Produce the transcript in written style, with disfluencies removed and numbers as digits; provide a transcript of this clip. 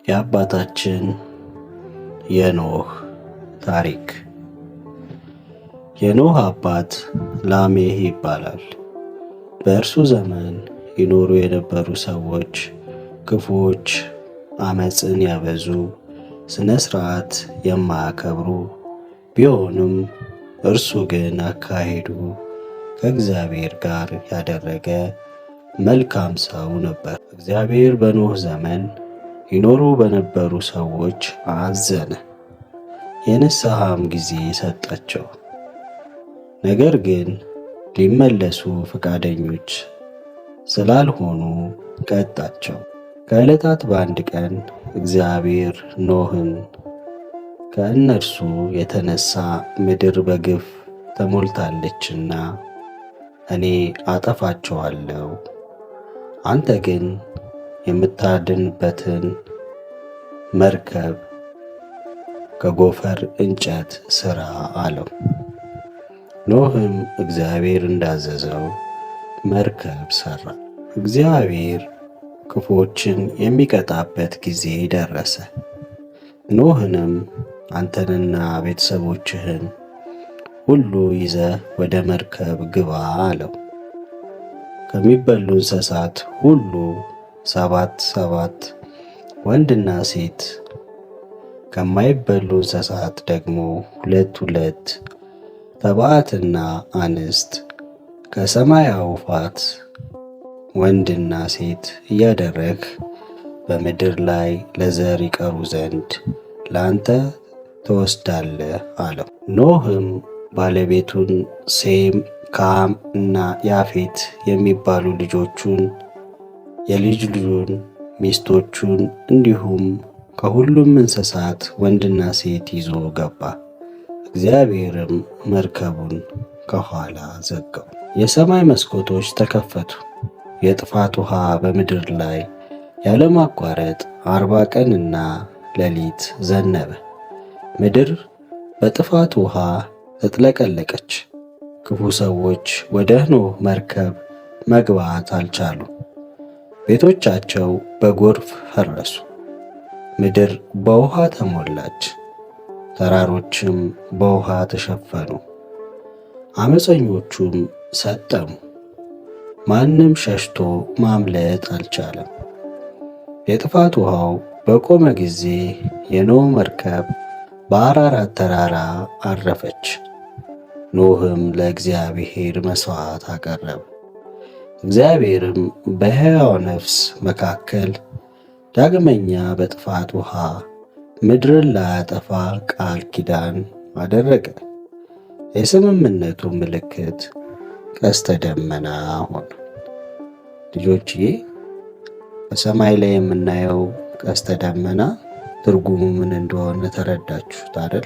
የአባታችን የኖህ ታሪክ። የኖህ አባት ላሜህ ይባላል። በእርሱ ዘመን ይኖሩ የነበሩ ሰዎች ክፉዎች፣ አመፅን ያበዙ፣ ስነ ሥርዓት የማያከብሩ ቢሆንም እርሱ ግን አካሄዱ ከእግዚአብሔር ጋር ያደረገ መልካም ሰው ነበር። እግዚአብሔር በኖህ ዘመን ይኖሩ በነበሩ ሰዎች አዘነ፣ የንስሐም ጊዜ ሰጣቸው። ነገር ግን ሊመለሱ ፈቃደኞች ስላልሆኑ ቀጣቸው። ከዕለታት በአንድ ቀን እግዚአብሔር ኖህን ከእነርሱ የተነሳ ምድር በግፍ ተሞልታለችና እኔ አጠፋቸዋለሁ፣ አንተ ግን የምታድንበትን መርከብ ከጎፈር እንጨት ሥራ አለው። ኖህም እግዚአብሔር እንዳዘዘው መርከብ ሠራ። እግዚአብሔር ክፉዎችን የሚቀጣበት ጊዜ ደረሰ። ኖህንም አንተንና ቤተሰቦችህን ሁሉ ይዘህ ወደ መርከብ ግባ አለው። ከሚበሉ እንስሳት ሁሉ 7 ወንድና ሴት፣ ከማይበሉ እንስሳት ደግሞ 2 ተባዕትና አንስት፣ ከሰማይ አዕዋፋት ወንድና ሴት እያደረግህ በምድር ላይ ለዘር ይቀሩ ዘንድ ለአንተ ትወስዳለህ አለው። ኖህም ባለቤቱን ሴም፣ ካም እና ያፌት የሚባሉ ልጆቹን፣ የልጅ ልጁን፣ ሚስቶቹን እንዲሁም ከሁሉም እንስሳት ወንድና ሴት ይዞ ገባ። እግዚአብሔርም መርከቡን ከኋላ ዘጋው። የሰማይ መስኮቶች ተከፈቱ። የጥፋት ውሃ በምድር ላይ ያለማቋረጥ 40 ቀንና ሌሊት ዘነበ። ምድር በጥፋት ውሃ ተጥለቀለቀች። ክፉ ሰዎች ወደ ኖህ መርከብ መግባት አልቻሉ። ቤቶቻቸው በጎርፍ ፈረሱ። ምድር በውሃ ተሞላች፣ ተራሮችም በውሃ ተሸፈኑ። አመፀኞቹም ሰጠሙ። ማንም ሸሽቶ ማምለጥ አልቻለም። የጥፋት ውሃው በቆመ ጊዜ የኖህ መርከብ በአራራት ተራራ አረፈች። ኖህም ለእግዚአብሔር መሥዋዕት አቀረበ። እግዚአብሔርም በሕያው ነፍስ መካከል ዳግመኛ በጥፋት ውሃ ምድርን ላያጠፋ ቃል ኪዳን አደረገ። የስምምነቱ ምልክት ቀስተ ደመና ሆነ። ልጆችዬ፣ በሰማይ ላይ የምናየው ቀስተ ደመና ትርጉሙ ምን እንደሆነ ተረዳችሁት አይደል?